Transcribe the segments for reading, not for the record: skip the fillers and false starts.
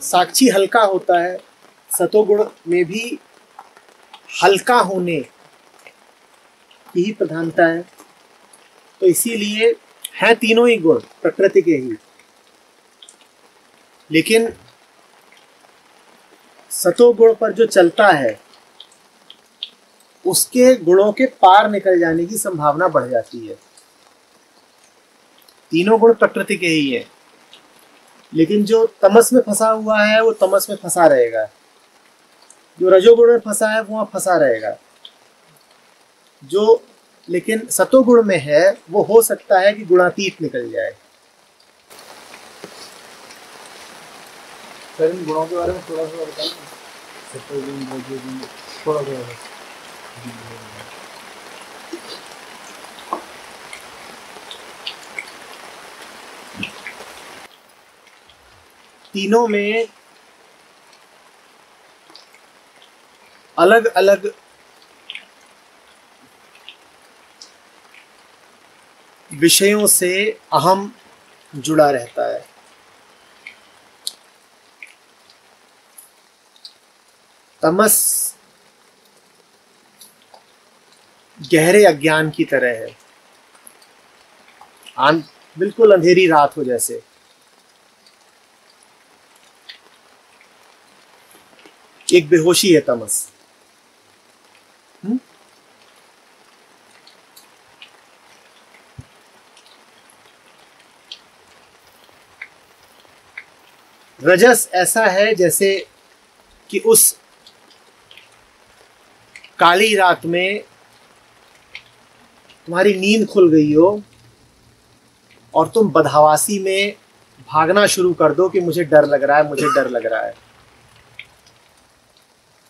साक्षी हल्का होता है, सतोगुण में भी हल्का होने की ही प्रधानता है। तो इसीलिए हैं तीनों ही गुण प्रकृति के ही, लेकिन सतोगुण पर जो चलता है उसके गुणों के पार निकल जाने की संभावना बढ़ जाती है। तीनों गुण प्रकृति के ही है, लेकिन जो तमस में फंसा हुआ है वो तमस में फंसा रहेगा, जो रजोगुण में फंसा है वो वहां फंसा रहेगा। जो लेकिन सतोगुण में है वो हो सकता है कि गुणातीत निकल जाए। सर इन गुणों के बारे में थोड़ा सा बताइए। सतोगुण रजोगुण थोड़ा सा। तीनों में अलग अलग विषयों से अहम जुड़ा रहता है। तमस गहरे अज्ञान की तरह है, बिल्कुल अंधेरी रात हो जैसे। एक बेहोशी है तमस। रजस ऐसा है जैसे कि उस काली रात में तुम्हारी नींद खुल गई हो और तुम बदहवासी में भागना शुरू कर दो कि मुझे डर लग रहा है, मुझे डर लग रहा है।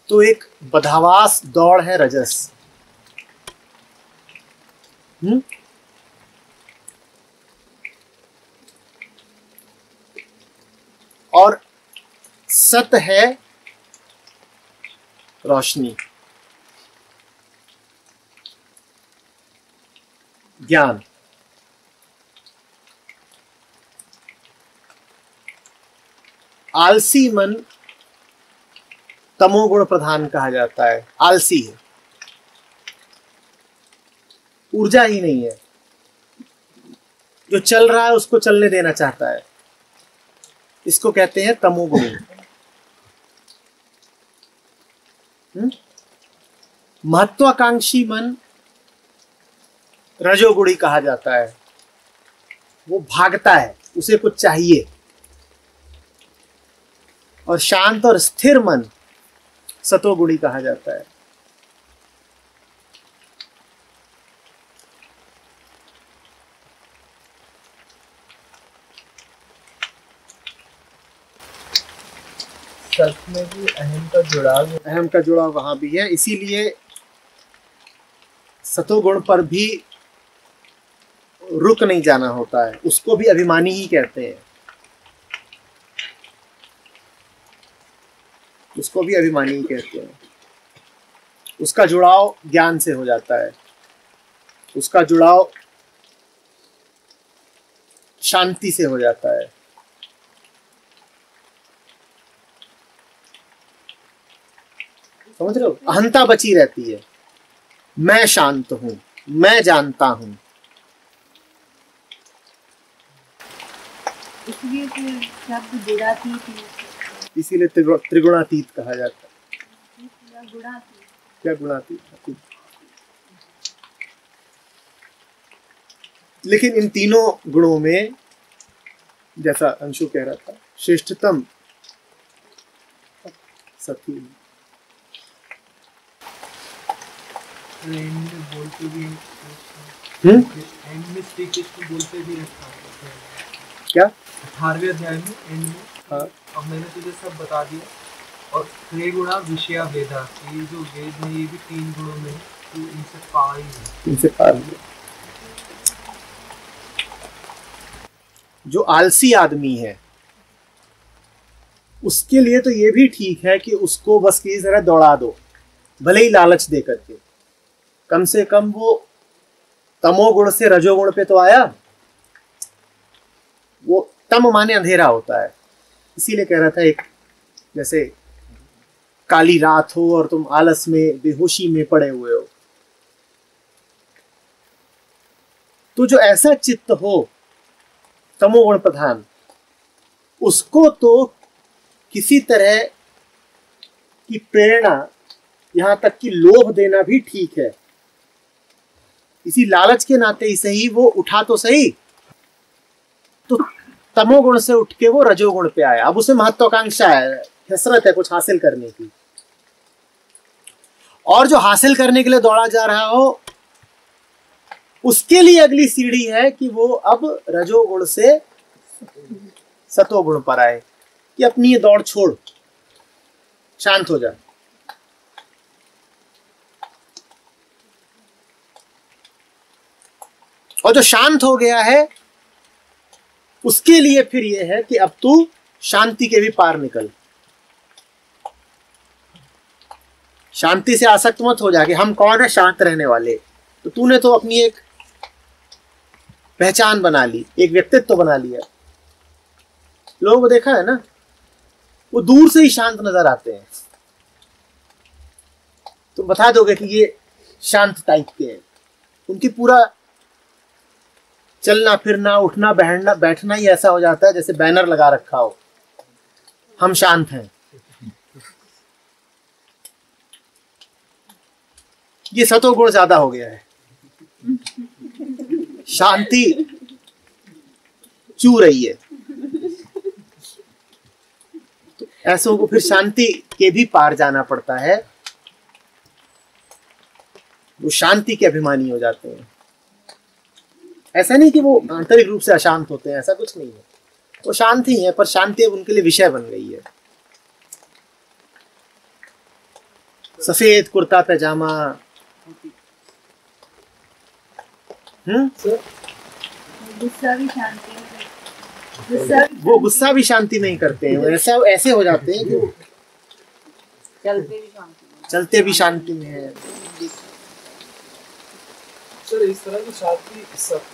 तो एक बदहवास दौड़ है रजस। और सत है रोशनी, ज्ञान। आलसी मन तमोगुण प्रधान कहा जाता है। आलसी है, ऊर्जा ही नहीं है, जो चल रहा है उसको चलने देना चाहता है, इसको कहते हैं तमोगुणी। महत्वाकांक्षी मन रजोगुणी कहा जाता है। वो भागता है, उसे कुछ चाहिए। और शांत और स्थिर मन सतोगुणी कहा जाता है। सत में भी अहम का जुड़ाव वहां भी है। इसीलिए सतोगुण पर भी रुक नहीं जाना होता है, उसको भी अभिमानी ही कहते हैं। उसको भी अभिमानी ही कहते हैं। उसका जुड़ाव ज्ञान से हो जाता है, उसका जुड़ाव शांति से हो जाता है। समझ रहे हो? अहंता बची रहती है। मैं शांत हूं, मैं जानता हूं। इसीलिए त्रिगुणातीत कहा जाता है। क्या गुणातीत? लेकिन इन तीनों गुणों में, जैसा अंशु कह रहा था, श्रेष्ठतम सती। बोलते भी क्या 18वें अध्याय में एंड में। हाँ, अब मैंने तुझे सब बता दिया। और त्रिगुणा विषया वेदा, ये जो वेद है ये भी तीन गुणों में, तो इनसे पार ही है। इनसे पार है। जो आलसी आदमी है उसके लिए तो ये भी ठीक है कि उसको बस किसी तरह दौड़ा दो, भले ही लालच दे करके। कम से कम वो तमोगुण से रजोगुण पे तो आया। वो तम माने अंधेरा होता है, इसीलिए कह रहा था एक जैसे काली रात हो और तुम आलस में बेहोशी में पड़े हुए हो, तो जो ऐसा चित्त हो तमोगुण प्रधान, उसको तो किसी तरह की प्रेरणा, यहां तक कि लोभ देना भी ठीक है। इसी लालच के नाते ही सही वो उठा तो सही, तो तमोगुण से उठ के वो रजोगुण पे आया। अब उसे महत्वाकांक्षा है, हसरत है कुछ हासिल करने की, और जो हासिल करने के लिए दौड़ा जा रहा हो उसके लिए अगली सीढ़ी है कि वो अब रजोगुण से सतोगुण पर आए, कि अपनी ये दौड़ छोड़, शांत हो जा। और जो शांत हो गया है उसके लिए फिर ये है कि अब तू शांति के भी पार निकल। शांति से आसक्त मत हो जा कि हम कौन है शांत रहने वाले। तो तूने तो अपनी एक पहचान बना ली, एक व्यक्तित्व बना लिया। लोगों को देखा है ना, वो दूर से ही शांत नजर आते हैं, तुम बता दोगे कि ये शांत टाइप के हैं। उनकी पूरा चलना फिरना उठना बैठना ही ऐसा हो जाता है जैसे बैनर लगा रखा हो, हम शांत हैं। ये सतोगुण ज्यादा हो गया है, शांति चू रही है। तो ऐसों को फिर शांति के भी पार जाना पड़ता है, वो शांति के अभिमानी हो जाते हैं। ऐसा नहीं कि वो आंतरिक रूप से अशांत होते हैं, ऐसा कुछ नहीं है, वो शांत ही है, पर शांति अब उनके लिए विषय बन गई है। सफेद कुर्ता पैजामा, गुस्सा भी शांति वो गुस्सा भी शांति नहीं करते हैं, ऐसा ऐसे हो जाते हैं कि वो चलते भी शांति में है। सर इस तरह की शांति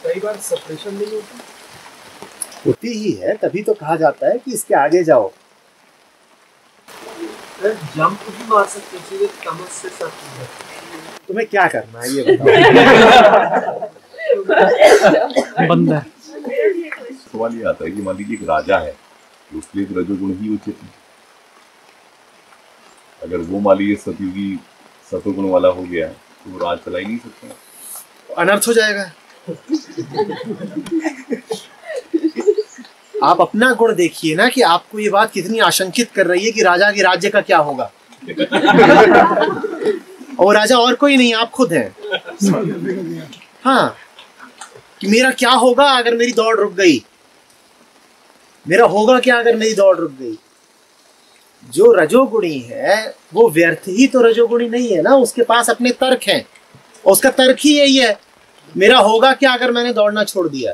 कई बार सेपरेशन नहीं होती ही है, तभी तो कहा जाता है कि इसके आगे जाओ। जंप भी मार सकते हैं सीधे तमस से सत्व। तुम्हें क्या करना है ये बताओ। बंदा सवाल ये आता है कि मान लीजिए एक राजा है, उसके लिए रजोगुण ही उचित है। अगर वो मान लीजिए सतयुगी सतोगुण वाला हो गया तो वो राज चला ही नहीं सकता, अनर्थ हो जाएगा। आप अपना गुण देखिए ना, कि आपको ये बात कितनी आशंकित कर रही है कि राजा के राज्य का क्या होगा। और राजा और कोई नहीं, आप खुद हैं। हाँ, कि मेरा क्या होगा अगर मेरी दौड़ रुक गई, मेरा होगा क्या अगर मेरी दौड़ रुक गई। जो रजोगुणी है वो व्यर्थ ही तो रजोगुणी नहीं है ना, उसके पास अपने तर्क हैं, और उसका तर्क ही यही है, मेरा होगा क्या अगर मैंने दौड़ना छोड़ दिया।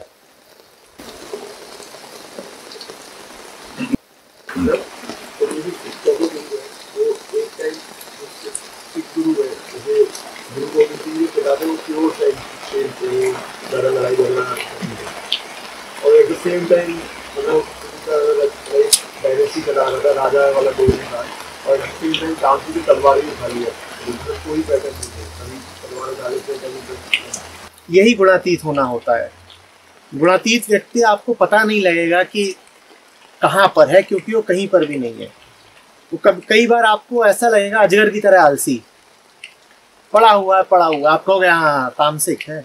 और at the same time dynasty चला रहा था, राजा वाला दौर था, और at the same time Kansi की तलवार ही उठा लिया, कोई पैटर्न नहीं है, कभी तलवार उठा लेते हैं, कभी। यही गुणातीत होना होता है। गुणातीत व्यक्ति आपको पता नहीं लगेगा कि कहाँ पर है, क्योंकि वो कहीं पर भी नहीं है। वो कई बार आपको ऐसा लगेगा अजगर की तरह आलसी पड़ा हुआ है, आप कहोगे हाँ तामसिक है।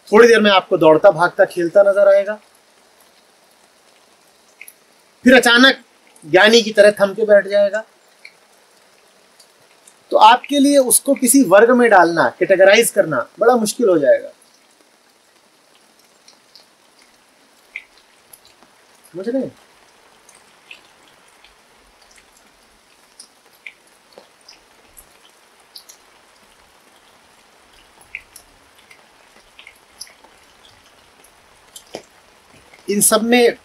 थोड़ी देर में आपको दौड़ता भागता खेलता नजर आएगा, फिर अचानक ज्ञानी की तरह थम के बैठ जाएगा। तो आपके लिए उसको किसी वर्ग में डालना, कैटेगराइज करना बड़ा मुश्किल हो जाएगा। समझ रहे हैं? इन सब में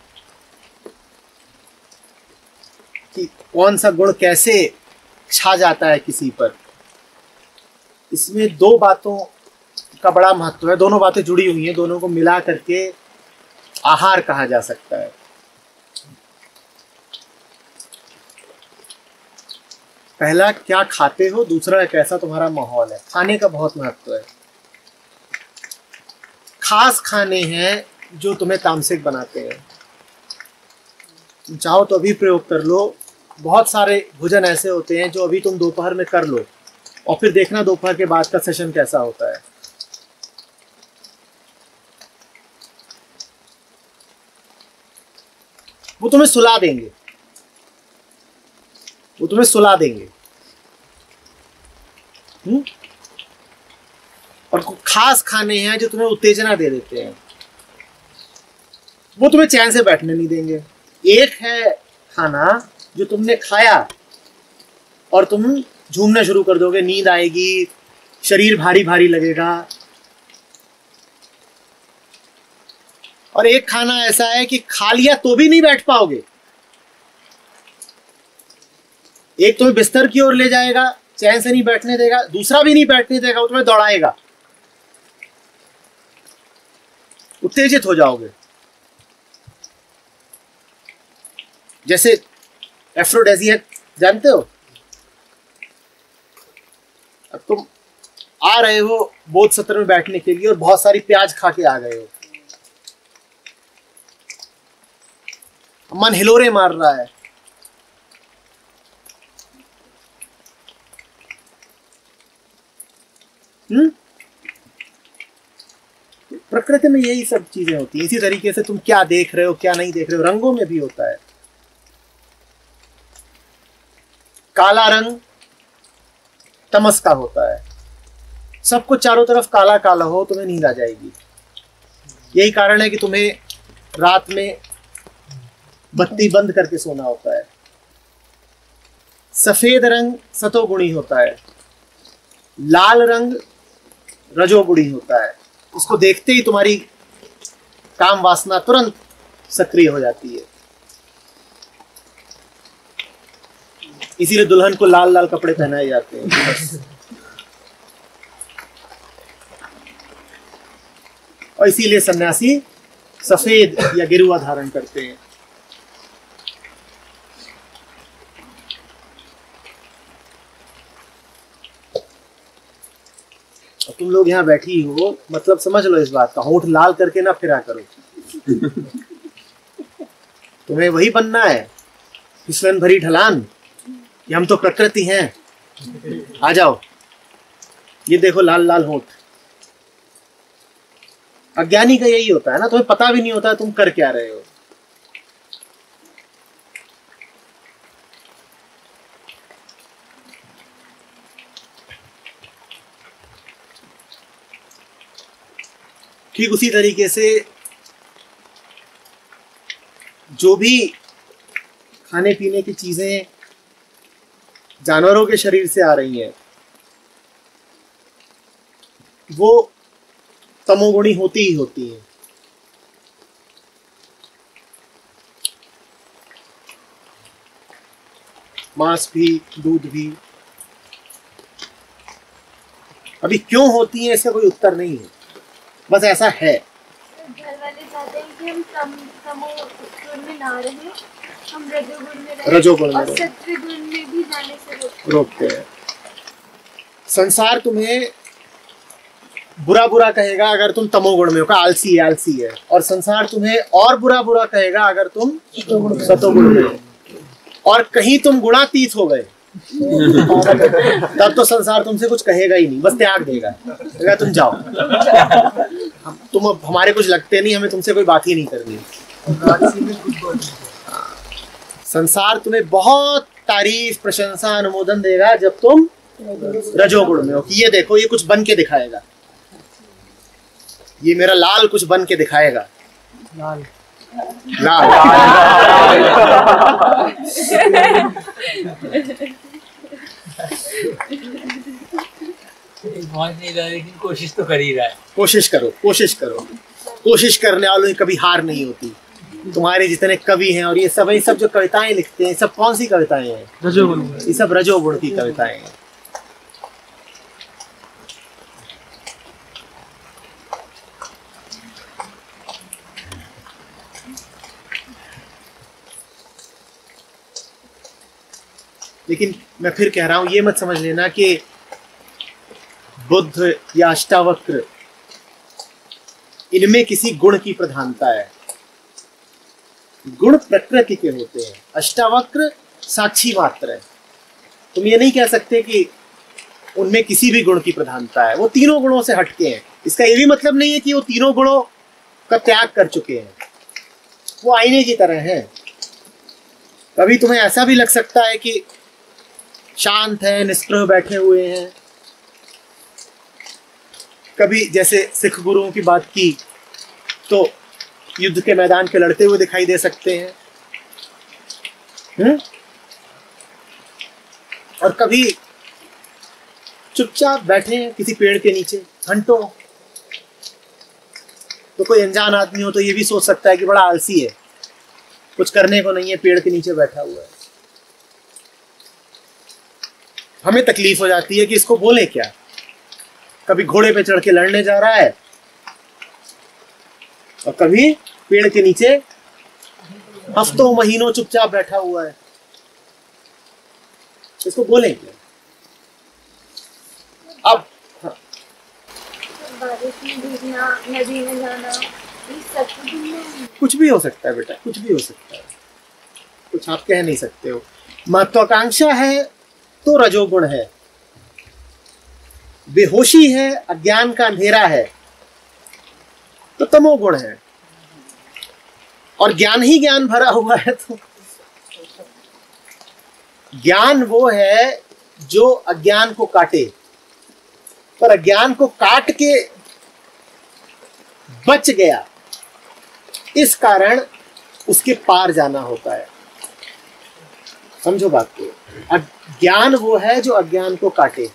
कि कौन सा गुण कैसे छा जाता है किसी पर, इसमें दो बातों का बड़ा महत्व है। दोनों बातें जुड़ी हुई हैं, दोनों को मिला करके आहार कहा जा सकता है। पहला क्या खाते हो, दूसरा कैसा तुम्हारा माहौल है। खाने का बहुत महत्व है। खास खाने हैं जो तुम्हें तामसिक बनाते हैं। तुम चाहो तो अभी प्रयोग कर लो। बहुत सारे भोजन ऐसे होते हैं जो अभी तुम दोपहर में कर लो और फिर देखना दोपहर के बाद का सेशन कैसा होता है। वो तुम्हें सुला देंगे, वो तुम्हें सुला देंगे। और खास खाने हैं जो तुम्हें उत्तेजना दे देते हैं, वो तुम्हें चैन से बैठने नहीं देंगे। एक है खाना जो तुमने खाया और तुम झूमना शुरू कर दोगे, नींद आएगी, शरीर भारी भारी लगेगा। और एक खाना ऐसा है कि खा लिया तो भी नहीं बैठ पाओगे। एक तुम्हें बिस्तर की ओर ले जाएगा, चैन से नहीं बैठने देगा, दूसरा भी नहीं बैठने देगा, वो तुम्हें दौड़ाएगा, उत्तेजित हो जाओगे। जैसे एफ्रोडेसियक जानते हो, अब तुम आ रहे हो बोध सत्र में बैठने के लिए और बहुत सारी प्याज खा के आ गए हो, मन हिलोरे मार रहा है, प्रकृति में यही सब चीजें होती हैं। इसी तरीके से तुम क्या देख रहे हो क्या नहीं देख रहे हो, रंगों में भी होता है। काला रंग तमस का होता है। सब कुछ चारों तरफ काला काला हो, तुम्हें नींद आ जाएगी। यही कारण है कि तुम्हें रात में बत्ती बंद करके सोना होता है। सफेद रंग सतोगुणी होता है, लाल रंग रजोगुणी होता है। उसको देखते ही तुम्हारी काम वासना तुरंत सक्रिय हो जाती है। इसीलिए दुल्हन को लाल लाल कपड़े पहनाए जाते हैं। और इसीलिए सन्यासी सफेद या गिरुआ धारण करते हैं। तुम लोग यहाँ बैठी हो, मतलब समझ लो इस बात का, होठ लाल करके ना फिरा करो। तुम्हें वही बनना है, फिसलन भरी ढलान। ये हम तो प्रकृति हैं। आ जाओ, ये देखो लाल लाल होठ। अज्ञानी का यही होता है ना, तुम्हें पता भी नहीं होता तुम कर क्या रहे हो। ठीक उसी तरीके से जो भी खाने पीने की चीजें जानवरों के शरीर से आ रही हैं, वो तमोगुणी होती ही होती हैं। मांस भी, दूध भी। अभी क्यों होती हैं इसका कोई उत्तर नहीं है, बस ऐसा है। घर वाले चाहते हैं कि हम तमोगुण में ना रहें, हम रजोगुण में रहें, रजोगुण में और रहें। सत्वगुण में भी जाने से रोकते हैं। संसार तुम्हें बुरा बुरा कहेगा अगर तुम तमोगुण में हो, आलसी है आलसी है, और संसार तुम्हें और बुरा बुरा कहेगा अगर तुम सतोगुण में हो। और कहीं तुम गुणातीत हो गए तब तो संसार तुमसे कुछ कहेगा ही नहीं, बस त्याग देगा, कहेगा तुम जाओ, तुम अब हमारे कुछ लगते नहीं, हमें तुमसे कोई बात ही नहीं करनी। संसार तुम्हें बहुत तारीफ प्रशंसा अनुमोदन देगा जब तुम रजोगुण में हो, कि ये देखो ये कुछ बन के दिखाएगा, ये मेरा लाल कुछ बन के दिखाएगा। लाल नहीं रहा, लेकिन कोशिश तो कर ही रहा है। कोशिश करो, कोशिश करो। कोशिश करने वालों की कभी हार नहीं होती। तुम्हारे जितने कवि हैं और ये सब जो कविताएं लिखते हैं, सब कौन सी कविताएं हैं? रजोगुण। ये सब रजोगुण की कविताएं हैं। लेकिन मैं फिर कह रहा हूं, ये मत समझ लेना कि बुद्ध या अष्टावक्र इनमें किसी गुण की प्रधानता है। गुण प्रकृति के होते हैं, अष्टावक्र साक्षी मात्र है। तुम ये नहीं कह सकते कि उनमें किसी भी गुण की प्रधानता है, वो तीनों गुणों से हटके हैं। इसका ये भी मतलब नहीं है कि वो तीनों गुणों का त्याग कर चुके हैं, वो आईने की तरह हैं। कभी तुम्हें ऐसा भी लग सकता है कि शांत है, निष्प्रह बैठे हुए हैं। कभी जैसे सिख गुरुओं की बात की तो युद्ध के मैदान पे लड़ते हुए दिखाई दे सकते हैं, और कभी चुपचाप बैठे हैं किसी पेड़ के नीचे घंटों। तो कोई अनजान आदमी हो तो ये भी सोच सकता है कि बड़ा आलसी है, कुछ करने को नहीं है, पेड़ के नीचे बैठा हुआ है। हमें तकलीफ हो जाती है कि इसको बोले क्या। कभी घोड़े पे चढ़ के लड़ने जा रहा है और कभी पेड़ के नीचे हफ्तों महीनों चुपचाप बैठा हुआ है, इसको बोले क्या। अब बारिश में भीगना, नदी में जाना, ये सब कुछ नहीं। कुछ भी हो सकता है बेटा, कुछ भी हो सकता है, कुछ आप कह नहीं सकते हो। महत्वाकांक्षा है तो रजोगुण है, बेहोशी है, अज्ञान का अंधेरा है तो तमोगुण है, और ज्ञान ही ज्ञान भरा हुआ है तो ज्ञान वो है जो अज्ञान को काटे, पर अज्ञान को काट के बच गया, इस कारण उसके पार जाना होता है। समझो बात को, अज्ञान वो है जो अज्ञान को काटे,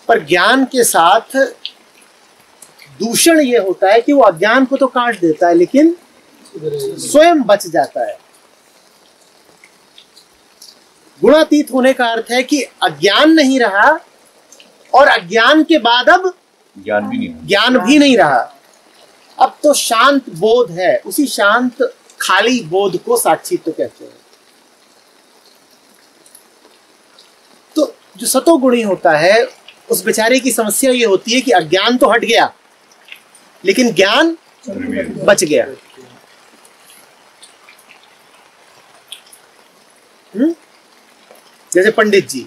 पर ज्ञान के साथ दूषण ये होता है कि वो अज्ञान को तो काट देता है लेकिन स्वयं बच जाता है। गुणातीत होने का अर्थ है कि अज्ञान नहीं रहा और अज्ञान के बाद अब ज्ञान भी नहीं रहा, अब तो शांत बोध है। उसी शांत खाली बोध को साक्षित्व कहते हैं। तो जो सतोगुणी होता है उस बेचारे की समस्या ये होती है कि अज्ञान तो हट गया लेकिन ज्ञान बच गया। जैसे पंडित जी,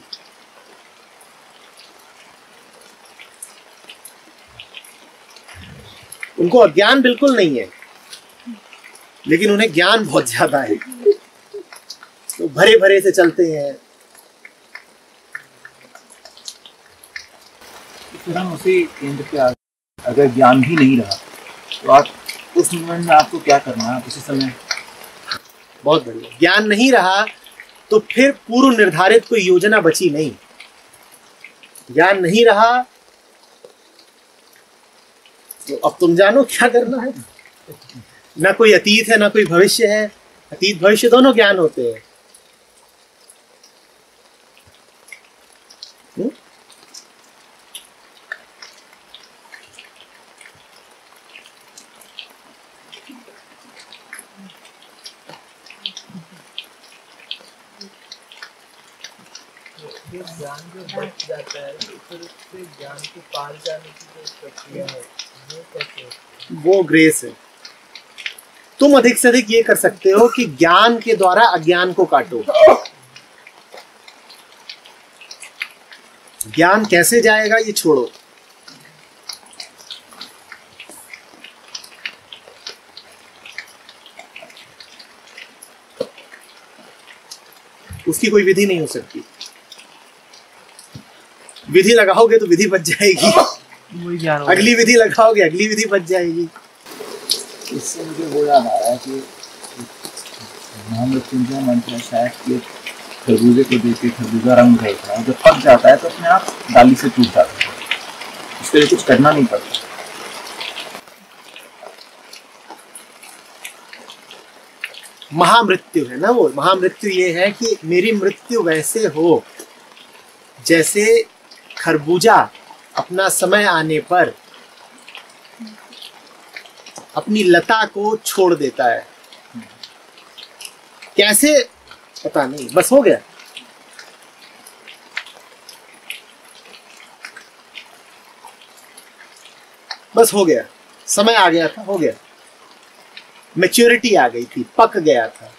उनको अज्ञान बिल्कुल नहीं है लेकिन उन्हें ज्ञान बहुत ज्यादा है, तो भरे भरे से चलते हैं। फिर हम उसी केंद्र पे अगर ज्ञान भी नहीं रहा तो आप उस मोमेंट में आपको क्या करना है उसी समय? बहुत बढ़िया। ज्ञान नहीं रहा तो फिर पूर्व निर्धारित कोई योजना बची नहीं। ज्ञान नहीं रहा तो अब तुम जानो क्या करना है। ना कोई अतीत है ना कोई भविष्य है, अतीत भविष्य दोनों ज्ञान होते हैं। ये ज्ञान जो बच जाता है तो फिर उससे ज्ञान के पार जाने की जो प्रक्रिया है वो कैसे होती है? वो ग्रेस है। तुम अधिक से अधिक ये कर सकते हो कि ज्ञान के द्वारा अज्ञान को काटो। ज्ञान कैसे जाएगा ये छोड़ो, उसकी कोई विधि नहीं हो सकती। विधि लगाओगे तो विधि बच जाएगी, वही ज्ञान अगली विधि लगाओगे अगली विधि बच जाएगी। इससे मुझे वो याद आ रहा है कि महामृत्युंजय मंत्र है शायद कि खरबूजे को देख के खरबूजा रंग बदलता है, जब पक जाता है तो अपने आप डाली से टूट जाता है, इसके लिए कुछ करना नहीं पड़ता। महामृत्यु है ना वो। महामृत्यु ये है कि मेरी मृत्यु वैसे हो जैसे खरबूजा अपना समय आने पर अपनी लता को छोड़ देता है। कैसे पता नहीं, बस हो गया। बस हो गया, समय आ गया था, हो गया, मैच्योरिटी आ गई थी, पक गया था।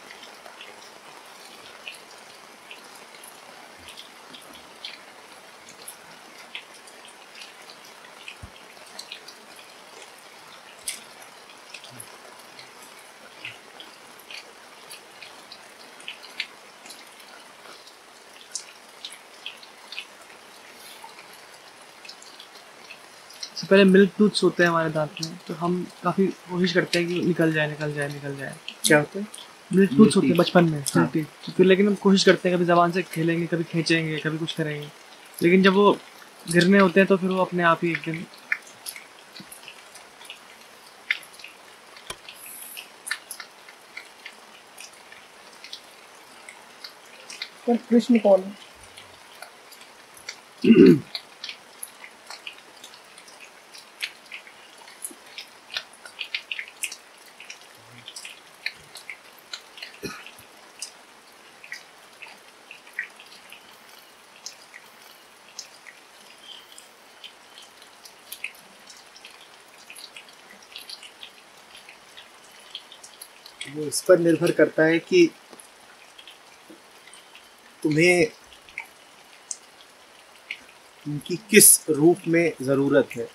सबसे पहले मिल्क टूथ्स होते हैं हमारे दांत में, तो हम काफ़ी कोशिश करते हैं कि निकल जाए निकल जाए निकल जाए। क्या होता है? मिल्क टूथ्स होते हैं बचपन में, हाँ। तो फिर लेकिन हम कोशिश करते हैं, कभी ज़बान से खेलेंगे, कभी खींचेंगे, कभी कुछ करेंगे, लेकिन जब वो गिरने होते हैं तो फिर वो अपने आप ही एक दिन पर कृष्ण कौन है? वो इस पर निर्भर करता है कि तुम्हें उनकी किस रूप में जरूरत है।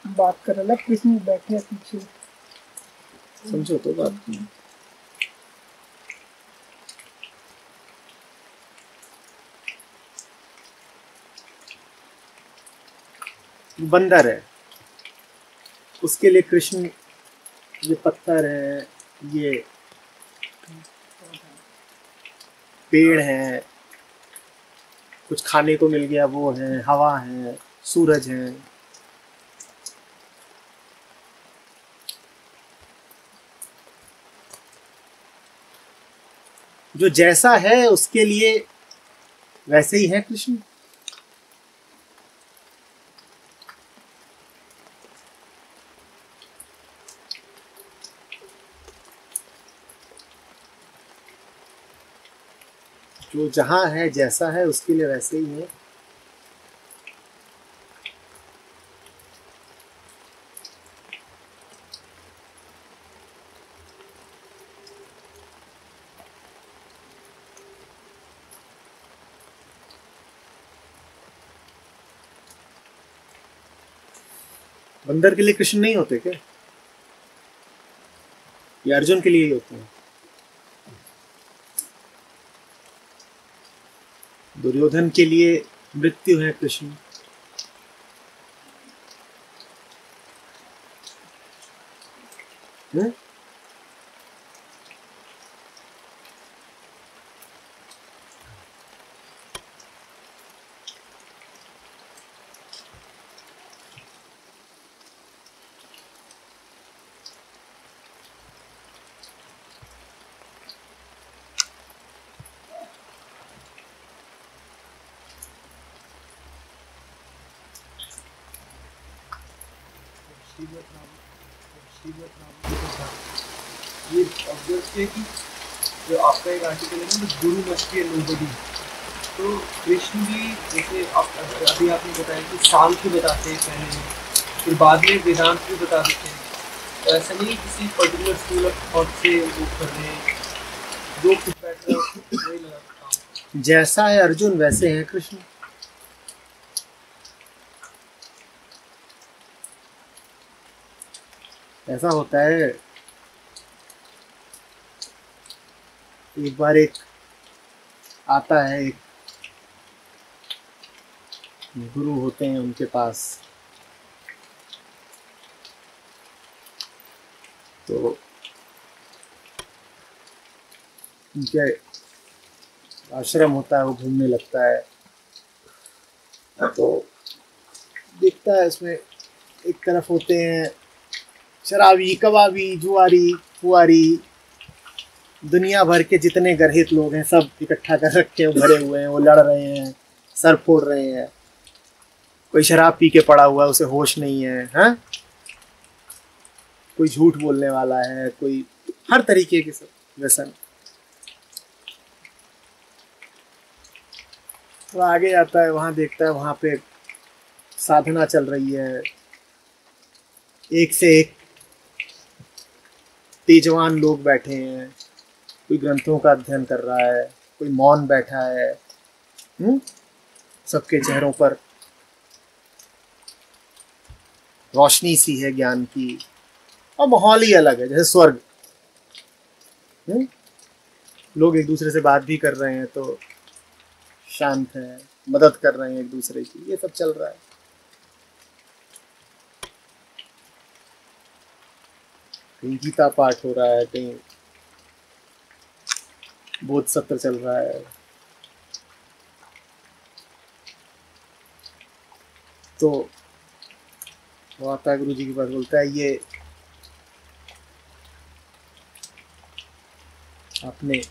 बात कर रहा कृष्ण बैठे हैं पीछे। समझो तो बात। बंदर है, उसके लिए कृष्ण ये पत्थर है, ये पेड़ है, कुछ खाने को मिल गया वो है, हवा है, सूरज है। जो जैसा है उसके लिए वैसे ही है कृष्ण। जो जहां है जैसा है उसके लिए वैसे ही है। बंदर के लिए कृष्ण नहीं होते क्या? ये अर्जुन के लिए ही होते हैं। दुर्योधन के लिए मृत्यु है कृष्ण। है? ये ऑब्जर्व किया कि जो आपका एक आर्टिकल है ना, गुरु मस्ट बी नोबडी, तो कृष्ण भी जैसे आप अभी आपने बताया कि सांख्य बताते हैं पहले में, फिर बाद में वेदांत भी बता देते हैं, तो ऐसा नहीं किसी पर्टिकुलर स्कूल ऑफ थॉट से वो कर रहे हैं, जो कुछ बैठ रहा है वही लगा सकता। जैसा है अर्जुन वैसे है कृष्ण। ऐसा होता है, एक बार एक आता है, एक गुरु होते हैं उनके पास, तो उनके आश्रम होता है, वो घूमने लगता है, तो देखता है इसमें एक तरफ होते हैं शराबी, कबाबी, जुआरी, फुआरी, दुनिया भर के जितने गर्हित लोग हैं सब इकट्ठा कर रखे हैं, भरे हुए हैं, वो लड़ रहे हैं, सर फोड़ रहे हैं, कोई शराब पी के पड़ा हुआ है, उसे होश नहीं है, हाँ? कोई झूठ बोलने वाला है, कोई हर तरीके के सब व्यसन। तो आगे आता है, वहाँ देखता है वहाँ पे साधना चल रही है, एक से एक तेजवान लोग बैठे हैं, कोई ग्रंथों का अध्ययन कर रहा है, कोई मौन बैठा है। सबके चेहरों पर रोशनी सी है ज्ञान की, और माहौल ही अलग है, जैसे स्वर्ग। लोग एक दूसरे से बात भी कर रहे हैं तो शांत है, मदद कर रहे हैं एक दूसरे की, ये सब चल रहा है। कहीं गीता पाठ हो रहा है, कहीं बोध सत्र चल रहा है। तो वो आता है गुरु जी के पास, बोलता है ये अपने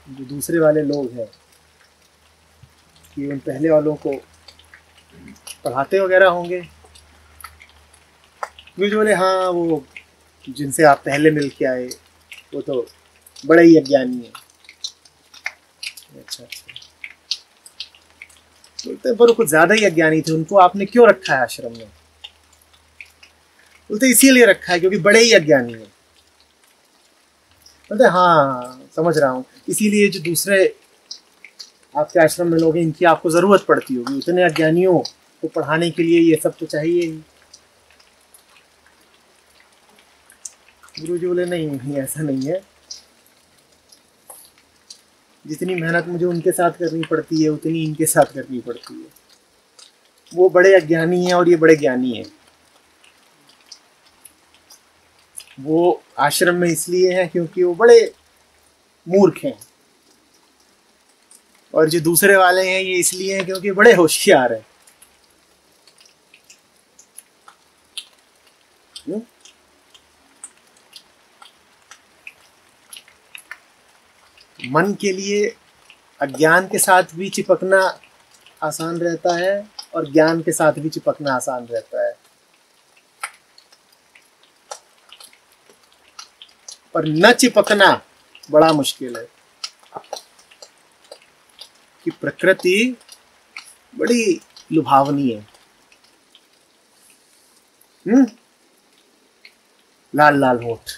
जो दूसरे वाले लोग हैं कि उन पहले वालों को पढ़ाते वगैरह होंगे। गुरु जी बोले हाँ, वो जिनसे आप पहले मिल के आए वो तो बड़े ही अज्ञानी है। अच्छा अच्छा, बोलते पर कुछ ज्यादा ही अज्ञानी थे, उनको आपने क्यों रखा है आश्रम में? बोलते इसीलिए रखा है क्योंकि बड़े ही अज्ञानी है। बोलते हाँ समझ रहा हूँ, इसीलिए जो दूसरे आपके आश्रम में लोग हैं इनकी आपको जरूरत पड़ती होगी, उतने अज्ञानियों को पढ़ाने के लिए ये सब तो चाहिए ही। गुरु जी बोले नहीं नहीं, ऐसा नहीं है। जितनी मेहनत मुझे उनके साथ करनी पड़ती है उतनी इनके साथ करनी पड़ती है। वो बड़े अज्ञानी हैं और ये बड़े ज्ञानी हैं। वो आश्रम में इसलिए हैं क्योंकि वो बड़े मूर्ख हैं, और जो दूसरे वाले हैं ये इसलिए हैं क्योंकि बड़े होशियार हैं। मन के लिए अज्ञान के साथ भी चिपकना आसान रहता है और ज्ञान के साथ भी चिपकना आसान रहता है, पर न चिपकना बड़ा मुश्किल है। कि प्रकृति बड़ी लुभावनी है। लाल लाल होठ,